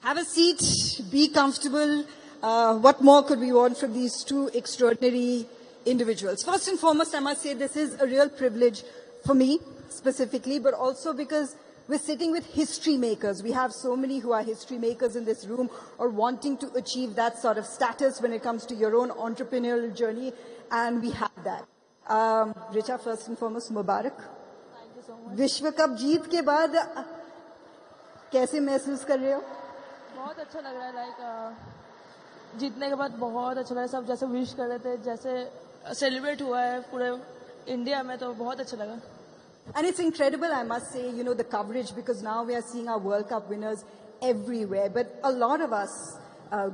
Have a seat, be comfortable. What more could we want from these two extraordinary individuals? First and foremost, I must say this is a real privilege for me specifically, but also because we're sitting with history makers. We have so many who are history makers in this room or wanting to achieve that sort of status when it comes to your own entrepreneurial journey, and we have that. Richa, first and foremost, Mubarak. Thank you so much. विश्व cup जीत के बाद कैसे महसूस कर रहे हो? बहुत अच्छा लग रहा है, लाइक जीतने के बाद बहुत अच्छा लग रहा है. सब जैसे विश कर रहे थे, जैसे सेलिब्रेट हुआ है पूरे इंडिया में, तो बहुत अच्छा लगा. And it's incredible, I must say, the coverage, because now we are seeing our World Cup winners everywhere. But a lot of us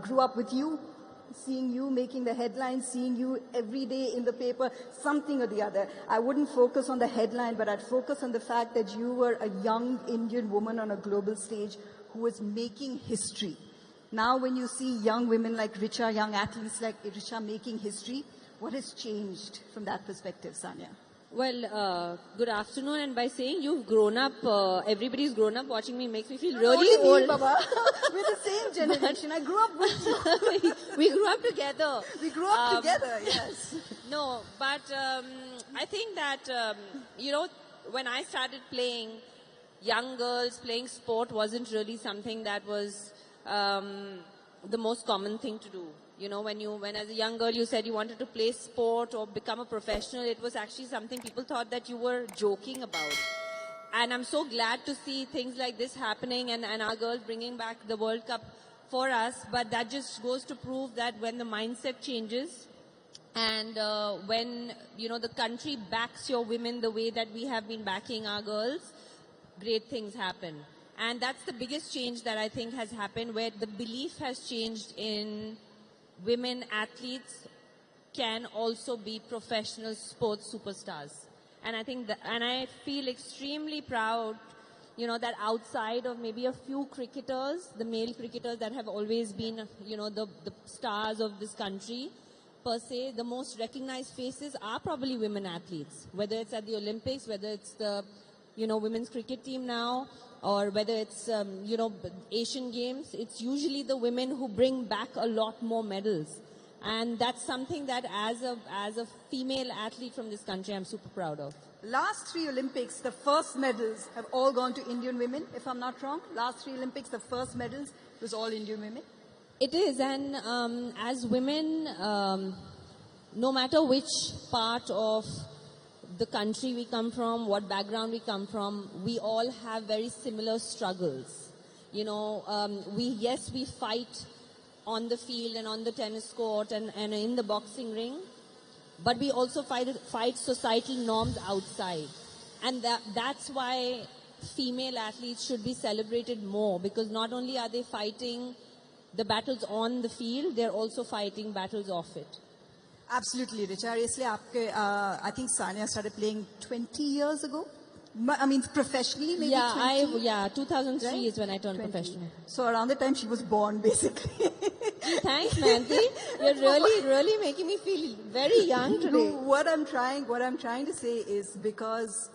grew up with you, seeing you making the headlines, seeing you every day in the paper, something or the other. I wouldn't focus on the headline, but I'd focus on the fact that you were a young Indian woman on a global stage who was making history. Now when you see young women like Richa, young athletes like Richa making history, what has changed from that perspective, Sania? Well, good afternoon. And by saying you've grown up, everybody's grown up watching me makes me feel really Only old. me, Baba. We're the same generation. I grew up with you. We grew up together. We grew up together, yes. No, but I think that, when I started playing, young girls playing sport wasn't really something that was the most common thing to do. When as a young girl you said you wanted to play sport or become a professional, it was actually something people thought that you were joking about. And I'm so glad to see things like this happening and our girls bringing back the World Cup for us. But that just goes to prove that when the mindset changes and when, the country backs your women the way that we have been backing our girls, great things happen. And that's the biggest change that I think has happened, where the belief has changed in women athletes can also be professional sports superstars. And I think and I feel extremely proud, that outside of maybe a few cricketers, the male cricketers that have always been, the stars of this country, per se, the most recognized faces are probably women athletes, whether it's at the Olympics, whether it's the, women's cricket team now, or whether it's, Asian Games. It's usually the women who bring back a lot more medals. And that's something that as a female athlete from this country, I'm super proud of. Last 3 Olympics, the first medals have all gone to Indian women, if I'm not wrong. Last 3 Olympics, the first medals was all Indian women. It is, and as women, no matter which part of the country we come from, what background we come from, we all have very similar struggles. We fight on the field and on the tennis court and in the boxing ring, but we also fight societal norms outside. And that's why female athletes should be celebrated more, because not only are they fighting the battles on the field, they're also fighting battles off it. Absolutely, Richa. I think Sania started playing 20 years ago. I mean, professionally, maybe. Yeah, 2003 right? Is when I turned 20. professional. So around the time she was born, basically. Thanks, Mandy. You're really making me feel very young today. No, what I'm trying to say is, because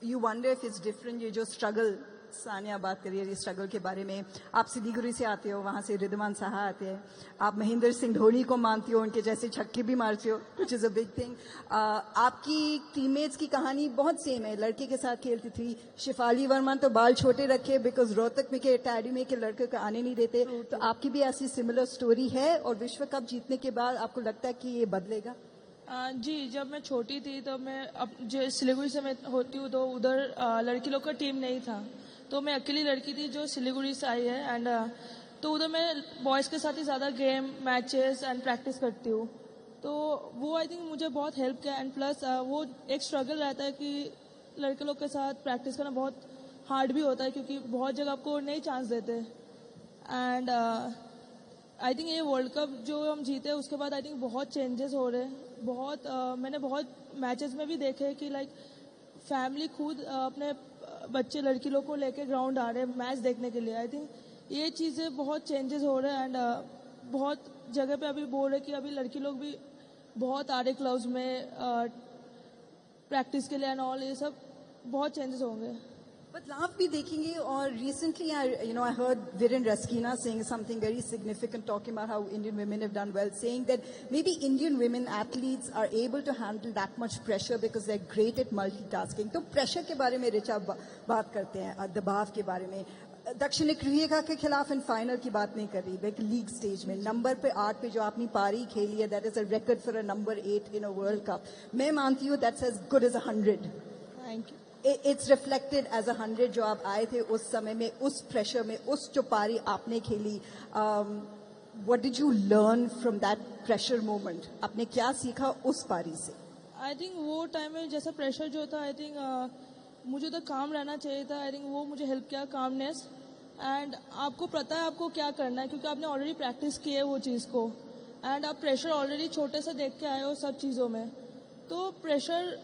you wonder if it's different. You just struggle. Sania बात करिए ये struggle के बारे में. आप सिलीगुड़ी से आते हो, वहाँ से रिद्धमान साहा आते हैं. आप महेंद्र सिंह धोनी को मानती हो, उनके जैसे छक्के भी मारती हो, which is a big thing. आपकी टीममेट्स की कहानी बहुत सेम है. लड़के के साथ खेलती थी. शिफाली वर्मा तो बाल छोटे रखे बिकॉज रोहतक में के अकेडमी के लड़के को आने नहीं देते. तो आपकी भी ऐसी सिमिलर स्टोरी है, और विश्व कप जीतने के बाद आपको लगता है कि ये बदलेगा? जी, जब मैं छोटी थी तो मैं जो सिलीगुड़ी से मैं होती हूँ, तो उधर लड़की लोग का टीम नहीं था, तो मैं अकेली लड़की थी जो सिलीगुड़ी से आई है. एंड तो उधर मैं बॉयज़ के साथ ही ज़्यादा गेम, मैचेस एंड प्रैक्टिस करती हूँ. तो वो आई थिंक मुझे बहुत हेल्प किया. एंड प्लस वो एक स्ट्रगल रहता है कि लड़के लोग के साथ प्रैक्टिस करना बहुत हार्ड भी होता है, क्योंकि बहुत जगह आपको नहीं चांस देते. एंड आई थिंक ये वर्ल्ड कप जो हम जीते उसके बाद आई थिंक बहुत चेंजेस हो रहे हैं. मैंने बहुत मैचेस में भी देखे कि लाइक फैमिली खुद अपने बच्चे लड़की लोग को लेके ग्राउंड आ रहे हैं मैच देखने के लिए. आई थिंक ये चीज़ें बहुत चेंजेस हो रहे हैं. एंड बहुत जगह पे अभी बोल रहे कि अभी लड़की लोग भी बहुत आ रहे क्लब्स में प्रैक्टिस के लिए एंड ऑल. ये सब बहुत चेंजेस होंगे. बदलाव भी देखेंगे और recently I heard Viren Raskina saying something very significant, talking about how Indian women have done well, saying that maybe Indian women athletes are able to handle that much pressure because they're great at multitasking. तो pressure के बारे में ऋचा बात करते हैं, दबाव के बारे में. दक्षिण क्रिएका के खिलाफ इन फाइनल की बात नहीं कर रही, लाइक लीग स्टेज में नंबर पे 8 पे जो आपने पारी खेली है, that is a record for a number 8 in a world cup. मैं मानती हूँ that's as good as 100. Thank you. It's reflected as 100 जो आप आए थे उस समय में, उस प्रेशर में, उस जो पारी आपने खेली. What did you learn from that pressure moment? आपने क्या सीखा उस पारी से? आई थिंक वो टाइम में जैसा प्रेशर जो था, आई थिंक मुझे तो काम रहना चाहिए था. आई थिंक वो मुझे हेल्प किया, कामनेस. एंड आपको पता है आपको क्या करना है, क्योंकि आपने ऑलरेडी प्रैक्टिस की है वो चीज़ को. एंड आप प्रेशर ऑलरेडी छोटे से देख के आए हो सब चीज़ों में. तो प्रेशर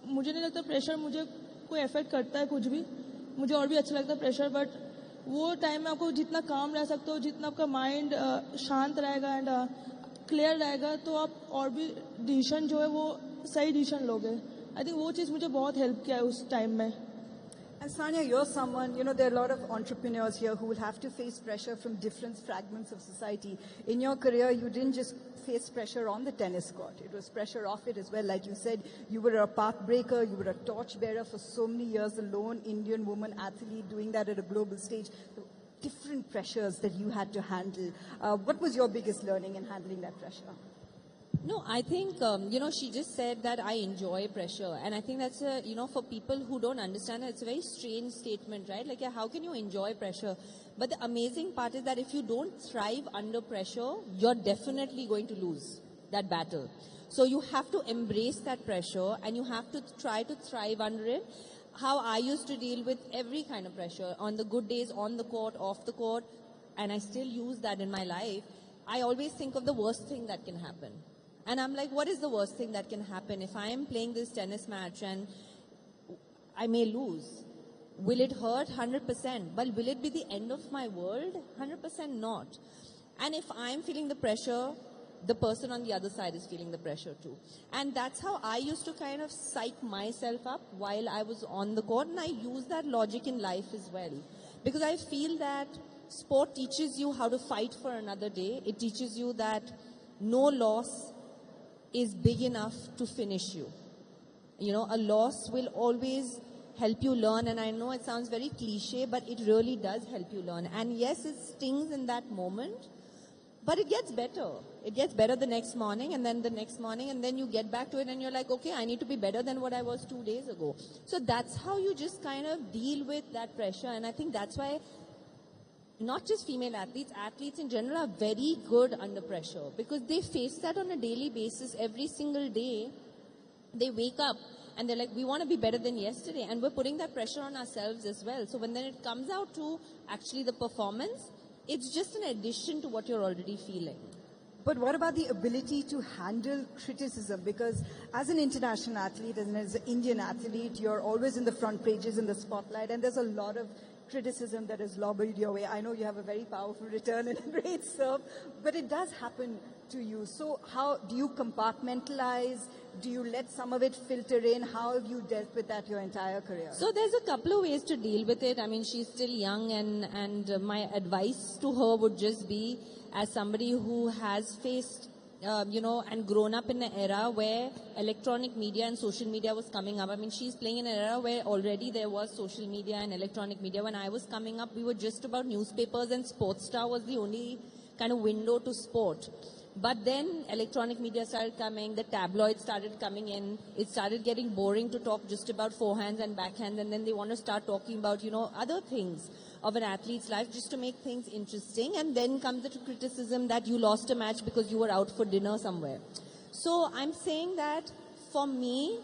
मुझे नहीं लगता प्रेशर मुझे कोई इफेक्ट करता है कुछ भी. मुझे और भी अच्छा लगता है प्रेशर. बट वो टाइम में आपको जितना काम रह सकते हो, जितना आपका माइंड शांत रहेगा एंड क्लियर रहेगा, तो आप और भी डिसीजन जो है वो सही डिसीजन लोगे. आई थिंक वो चीज़ मुझे बहुत हेल्प किया है उस टाइम में. And Sania, you're someone, there are a lot of entrepreneurs here who will have to face pressure from different fragments of society. In your career, you didn't just face pressure on the tennis court. It was pressure off it as well. Like you said, you were a path breaker, you were a torch bearer for so many years, a lone Indian woman athlete doing that at a global stage. Different pressures that you had to handle. What was your biggest learning in handling that pressure? No, I think, she just said that I enjoy pressure. And I think that's, for people who don't understand it, it's a very strange statement, right? Like, how can you enjoy pressure? But the amazing part is that if you don't thrive under pressure, you're definitely going to lose that battle. So you have to embrace that pressure and you have to try to thrive under it. How I used to deal with every kind of pressure, on the good days, on the court, off the court, and I still use that in my life. I always think of the worst thing that can happen. And I'm like, what is the worst thing that can happen? If I am playing this tennis match and I may lose, will it hurt? 100%. But will it be the end of my world? 100% not. And if I'm feeling the pressure, the person on the other side is feeling the pressure too. And that's how I used to kind of psych myself up while I was on the court. And I use that logic in life as well. Because I feel that sport teaches you how to fight for another day. It teaches you that no loss is big enough to finish you. A loss will always help you learn, and I know it sounds very cliche, but it really does help you learn. And yes, it stings in that moment, but it gets better. It gets better the next morning, and then the next morning, and then you get back to it, and you're like, okay, I need to be better than what I was 2 days ago. So that's how you just kind of deal with that pressure, and I think that's why not just female athletes, athletes in general are very good under pressure because they face that on a daily basis. Every single day, they wake up and they're like, we want to be better than yesterday. And we're putting that pressure on ourselves as well. So when then it comes out to actually the performance, it's just an addition to what you're already feeling. But what about the ability to handle criticism? Because as an international athlete and as an Indian athlete, you're always in the front pages, in the spotlight, and there's a lot of criticism that is lobbied your way. I know you have a very powerful return and a great serve, but it does happen to you. So how do you compartmentalize? Do you let some of it filter in? How have you dealt with that your entire career? So there's a couple of ways to deal with it. I mean, she's still young, and my advice to her would just be, as somebody who has faced and grown up in an era where electronic media and social media was coming up. I mean, she's playing in an era where already there was social media and electronic media. When I was coming up, we were just about newspapers, and Sportstar was the only kind of window to sport. But then electronic media started coming, the tabloids started coming in, it started getting boring to talk just about forehands and backhands, and then they want to start talking about, other things of an athlete's life just to make things interesting. And then comes the criticism that you lost a match because you were out for dinner somewhere. So I'm saying that for me,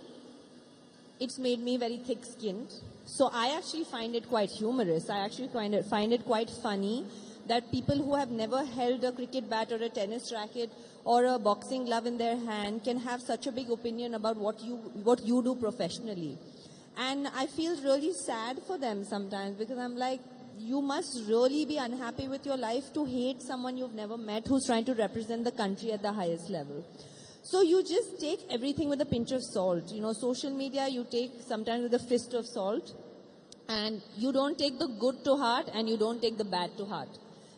it's made me very thick-skinned. So I actually find it quite humorous. I actually find it quite funny that people who have never held a cricket bat or a tennis racket or a boxing glove in their hand can have such a big opinion about what you do professionally. And I feel really sad for them sometimes because I'm like, you must really be unhappy with your life to hate someone you've never met who's trying to represent the country at the highest level. So you just take everything with a pinch of salt. You know, social media you take sometimes with a fist of salt, and you don't take the good to heart and you don't take the bad to heart.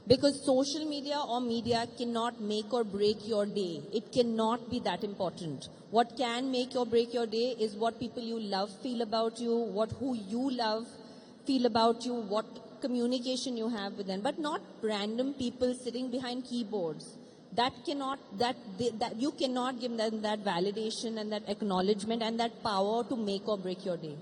Because social media or media cannot make or break your day. It cannot be that important. What can make or break your day is what people you love feel about you, who you love feel about you, what communication you have with them, but not random people sitting behind keyboards. You cannot give them that validation and that acknowledgement and that power to make or break your day.